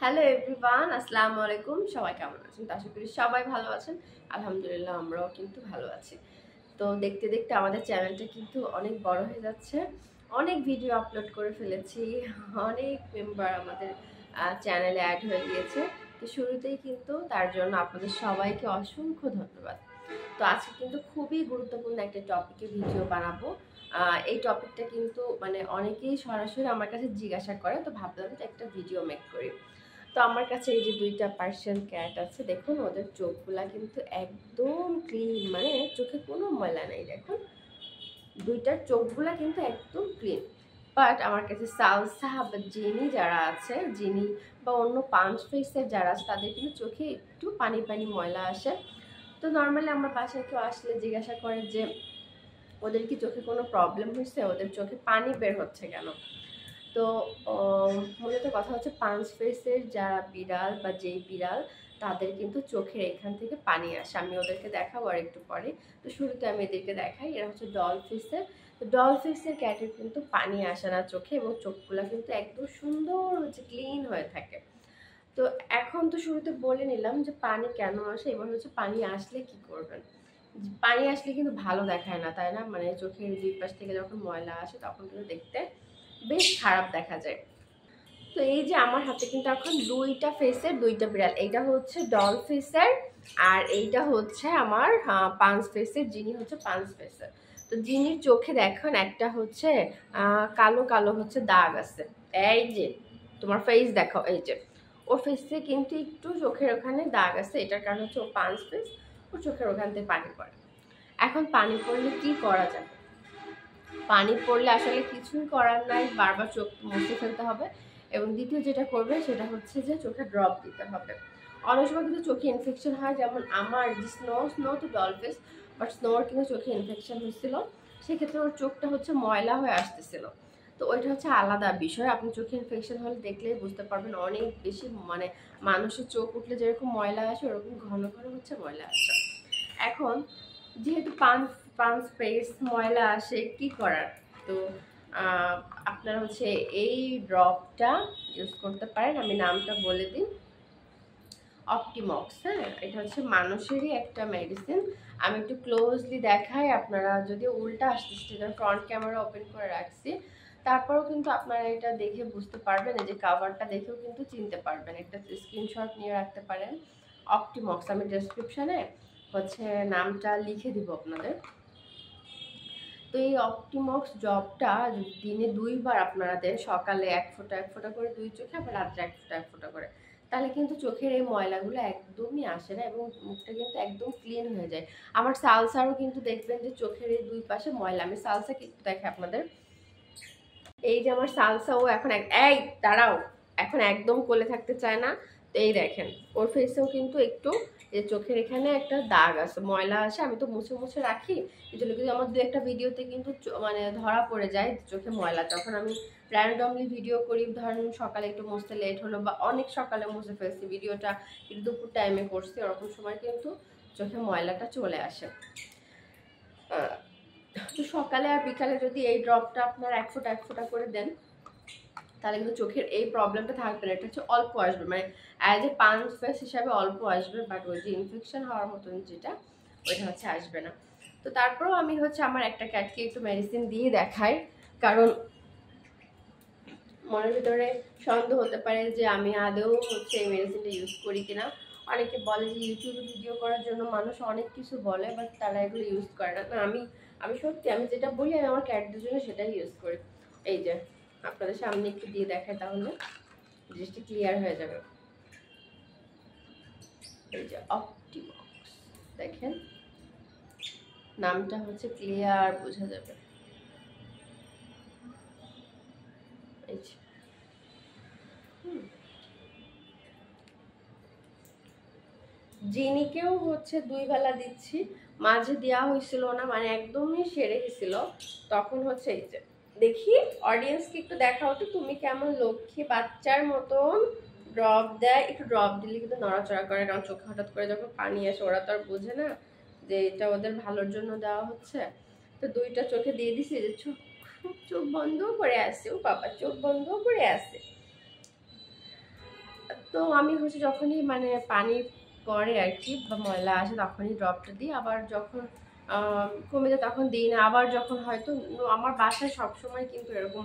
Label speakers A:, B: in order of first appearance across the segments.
A: Hello everyone, আসসালামু আলাইকুম। সবাই কেমন আছেন? আশা করি সবাই ভালো আছেন। আলহামদুলিল্লাহ আমরাও কিন্তু ভালো আছি। তো দেখতে দেখতে আমাদের চ্যানেলটা কিন্তু অনেক বড় হয়ে যাচ্ছে। অনেক ভিডিও আপলোড করে ফেলেছি, অনেক মেম্বার আমাদের চ্যানেলে অ্যাড হয়ে গিয়েছে। তো শুরুতেই কিন্তু তার জন্য আপনাদের সবাইকে অসংখ্য ধন্যবাদ। তো আজকে কিন্তু খুবই গুরুত্বপূর্ণ একটা টপিকে ভিডিও বানাবো। এই টপিকটা কিন্তু মানে অনেকেই সরাসরি আমার কাছে জিজ্ঞাসা করে, তো ভাবলাম যে একটা ভিডিও মেক করি। তো আমার কাছে এই যে দুইটা পার্সিয়ান ক্যাট আছে, দেখুন ওদের চোখগুলা কিন্তু একদম ক্লিন, মানে চোখে কোনো ময়লা নেই। দেখুন দুইটার চোখগুলা কিন্তু একদম ক্লিন। বাট আমার কাছে সালসা বা জিনি যারা আছে, জিনি বা অন্য পাঁচ ফেসের যারা আছে, তাদের কিন্তু চোখে একটু পানি পানি ময়লা আসে। তো নর্মালি আমার বাসায় কেউ আসলে জিজ্ঞাসা করে যে ওদের কি চোখে কোনো প্রবলেম হয়েছে, ওদের চোখে পানি বের হচ্ছে কেন। তো মূলত কথা হচ্ছে পাঁচ ফেসের যারা বিড়াল বা যেই বিড়াল, তাদের কিন্তু চোখের এখান থেকে পানি আসে। আমি ওদেরকে দেখাবো আর একটু পরে। তো শুরুতে আমি এদেরকে দেখাই, এরা হচ্ছে ডল ফেসের। তো ডল ফেসের ক্যাটের কিন্তু পানি আসে না চোখে, এবং চোখগুলো কিন্তু একদম সুন্দর হচ্ছে ক্লিন হয়ে থাকে। তো এখন তো শুরুতে বলে নিলাম যে পানি কেন আসে, এবার হচ্ছে পানি আসলে কি করবেন। পানি আসলে কিন্তু ভালো দেখায় না, তাই না? মানে চোখের দুই পাশ থেকে যখন ময়লা আসে তখন কিন্তু দেখতে বেশ খারাপ দেখা যায়। তো এই যে আমার হাতে কিন্তু এখন দুইটা ফেসের দুইটা বিড়াল, এইটা হচ্ছে ডল ফেসের আর এইটা হচ্ছে আমার পাঁচ ফেসের, যিনি হচ্ছে পাঁচ ফেসের। তো যিনির চোখে দেখুন একটা হচ্ছে কালো কালো হচ্ছে দাগ আছে। এই যে তোমার ফেস দেখো, এই যে ওর ফেসে কিন্তু একটু চোখের ওখানে দাগ আছে, এটার কারণ হচ্ছে ও পাঁচ ফেস, ওর চোখের ওখান থেকে পানি পড়ে। এখন পানি পড়লে কি করা যাবে? পানি পড়লে আসলে কিছুই করার নাই, বারবার চোখ মুছে ফেলতে হবে। এবং দ্বিতীয় যেটা করবে সেটা হচ্ছে যে চোখে ড্রপ দিতে হবে। অনেক সময় কিন্তু চোখে ইনফেকশন হয়, যেমন আমার যে স্নো তো ডলফিস, বাট স্নোর কিন্তু চোখে ইনফেকশন হয়েছিল। সেক্ষেত্রে ওর চোখটা হচ্ছে ময়লা হয়ে আসতেছিল। তো ওইটা হচ্ছে আলাদা বিষয়। আপনি চোখে ইনফেকশন হলে দেখলেই বুঝতে পারবেন, অনেক বেশি মানে মানুষের চোখ উঠলে যেরকম ময়লা আসে, ওরকম ঘন ঘন হচ্ছে ময়লা আসে। এখন যেহেতু পাঁচ পাঁচ পেস ময়লা আসে, কি করার? তো আহ, আপনারা হচ্ছে এই ড্রপটা ইউজ করতে পারেন। আমি নামটা বলে দিই, অপটিমক্স। হ্যাঁ, এটা হচ্ছে মানুষেরই একটা মেডিসিন। আমি একটু ক্লোজলি দেখাই, আপনারা যদি উল্টা আসতেছে, ফ্রন্ট ক্যামেরা ওপেন করে রাখছি, তারপরেও কিন্তু আপনারা এটা দেখে বুঝতে পারবেন, এই যে কাভারটা দেখেও কিন্তু চিনতে পারবেন। একটা স্ক্রিনশট নিয়ে রাখতে পারেন। অপটিমক্স আমি ডেসক্রিপশনে হচ্ছে নামটা লিখে দিব আপনাদের। তো এই অপটিমক্স জবটা দিনে দুইবার আপনারা দেন, সকালে এক ফোঁটা করে দুই চোখে, আবার রাত্রে এক ফোঁটা করে, তাহলে কিন্তু চোখের এই ময়লাগুলো একদমই আসে না, এবং মুখটা কিন্তু একদম ক্লিন হয়ে যায়। আমার সালসারও কিন্তু দেখবেন যে চোখের এই দুই পাশে ময়লা। আমি সালসা কিন্তু দেখে আপনাদের, এই যে আমার সালসা, ও এখন এই দাঁড়াও, এখন একদম কোলে থাকতে চায় না। তো এই দেখেন ওর ফেসেও কিন্তু একটু যে চোখের এখানে একটা দাগ আছে, ময়লা আসে। আমি তো মুছে মুছে রাখি, এই জন্য কিন্তু আমার দু একটা ভিডিওতে কিন্তু মানে ধরা পড়ে যায় চোখে ময়লা। তখন আমি র্যান্ডমলি ভিডিও করি, ধরেন সকালে একটু মুছতে লেট হলো বা অনেক সকালে মুছে ফেলছি ভিডিওটা, একটু দুপুর টাইমে করছি, ওরকম সময় কিন্তু চোখে ময়লাটা চলে আসে। তো সকালে আর বিকালে যদি এই ড্রপটা আপনার এক ফোঁটা করে দেন, তাহলে কিন্তু চোখের এই প্রবলেমটা থাকবে না। এটা হচ্ছে অল্প আসবে, মানে অ্যাজ এ পাঁচ ফেস হিসাবে অল্প আসবে, বাট ওই যে ইনফেকশন হওয়ার মতন যেটা, ওইটা হচ্ছে আসবে না। তো তারপরেও আমি হচ্ছে আমার একটা ক্যাটকে একটু মেডিসিন দিয়ে দেখাই, কারণ মনের ভিতরে সন্দেহ হতে পারে যে আমি আদৌ হচ্ছে এই মেডিসিনটা ইউজ করি কিনা। অনেকে বলে যে ইউটিউবে ভিডিও করার জন্য মানুষ অনেক কিছু বলে, বাট তারা এগুলো ইউজ করে না। আমি আমি সত্যি আমি যেটা বলি, আমি আমার ক্যাটদের জন্য সেটাই ইউজ করি। এই যে আপনাদের সামনে একটু দিয়ে দেখায়, তাহলে জিনিসটা ক্লিয়ার হয়ে যাবে। এই যে অপটিমক্স, দেখেন নামটা হচ্ছে ক্লিয়ার বোঝা যাবে। এই যে জিনিকেও হচ্ছে দুই বেলা দিচ্ছি, মাঝে দেওয়া হয়েছিল না, মানে একদমই সেরে গেছিল। তখন হচ্ছে এই যে দেখি, অডিয়েন্সকে একটু দেখাও তো, তুমি কেমন লক্ষ্মী বাচ্চার মতন ড্রপ দেয়। একটু ড্রপ দিলে কিন্তু নড়াচড়া করে, কারণ চোখে হঠাৎ করে যখন পানি আসে ওরা তো আর বোঝে না যে এটা ওদের ভালোর জন্য দেওয়া হচ্ছে। তো দুইটা চোখে দিয়ে দিছি, যে চোখ চোখ বন্ধ করে আসে, ও বাবা চোখ বন্ধ করে আসে। তো আমি হচ্ছে যখনই মানে পানি পড়ে আর কি বা ময়লা আসে তখনই ড্রপটা দিই, আবার যখন কমে যায় তখন দিই না। আবার যখন হয়তো আমার বাসায় সবসময় কিন্তু এরকম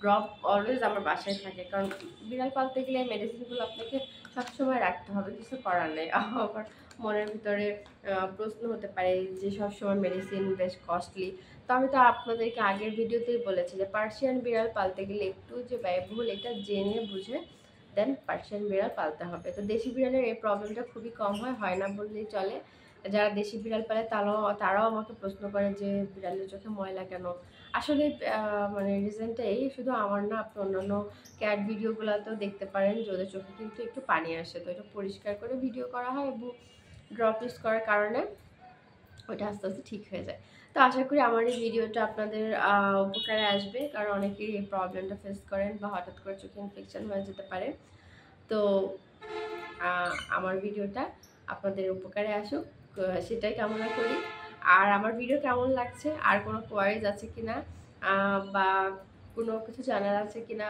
A: ড্রপ অলওয়েজ আমার বাসায় থাকে, কারণ বিড়াল পালতে গেলে মেডিসিনগুলো আপনাকে সবসময় রাখতে হবে, কিছু করার নেই। আবার মনের ভিতরে প্রশ্ন হতে পারে যে সবসময় মেডিসিন বেশ কস্টলি। তো আমি তো আপনাদেরকে আগের ভিডিওতেই বলেছি যে পার্সিয়ান বিড়াল পালতে গেলে একটু যে ব্যয়বহুল এটা জেনে বুঝে দেন পার্সিয়ান বিড়াল পালতে হবে। তো দেশি বিড়ালের এই প্রবলেমটা খুবই কম হয় না বললেই চলে। যারা দেশি বিড়াল পালে তারাও আমাকে প্রশ্ন করে যে বিড়ালের চোখে ময়লা কেন। আসলে মানে রিজনটা এই, শুধু আমার না, আপনি অন্যান্য ক্যাট ভিডিওগুলোতেও দেখতে পারেন যে ওদের চোখে কিন্তু একটু পানি আসে। তো এটা পরিষ্কার করে ভিডিও করা হয় এবং ড্রপ ইউজ করার কারণে ওটা আস্তে আস্তে ঠিক হয়ে যায়। তো আশা করি আমার এই ভিডিওটা আপনাদের উপকারে আসবে, কারণ অনেকেই এই প্রবলেমটা ফেস করেন বা হঠাৎ করে চোখে ইনফেকশন হয়ে যেতে পারে। তো আমার ভিডিওটা আপনাদের উপকারে আসুক, সেটাই কামনা করি। আর আমার ভিডিও কেমন লাগছে, আর কোনো কোয়ারিজ আছে কিনা বা কোনো কিছু জানার আছে কিনা,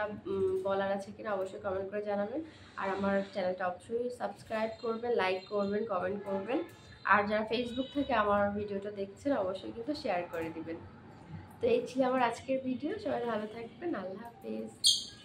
A: বলার আছে কিনা, অবশ্যই কমেন্ট করে জানাবেন। আর আমার চ্যানেলটা অবশ্যই সাবস্ক্রাইব করবেন, লাইক করবেন, কমেন্ট করবেন। আর যারা ফেসবুক থেকে আমার ভিডিওটা দেখছেন অবশ্যই কিন্তু শেয়ার করে দিবেন। তো এই ছিল আমার আজকের ভিডিও। সবাই ভালো থাকবেন। আল্লাহ হাফেজ।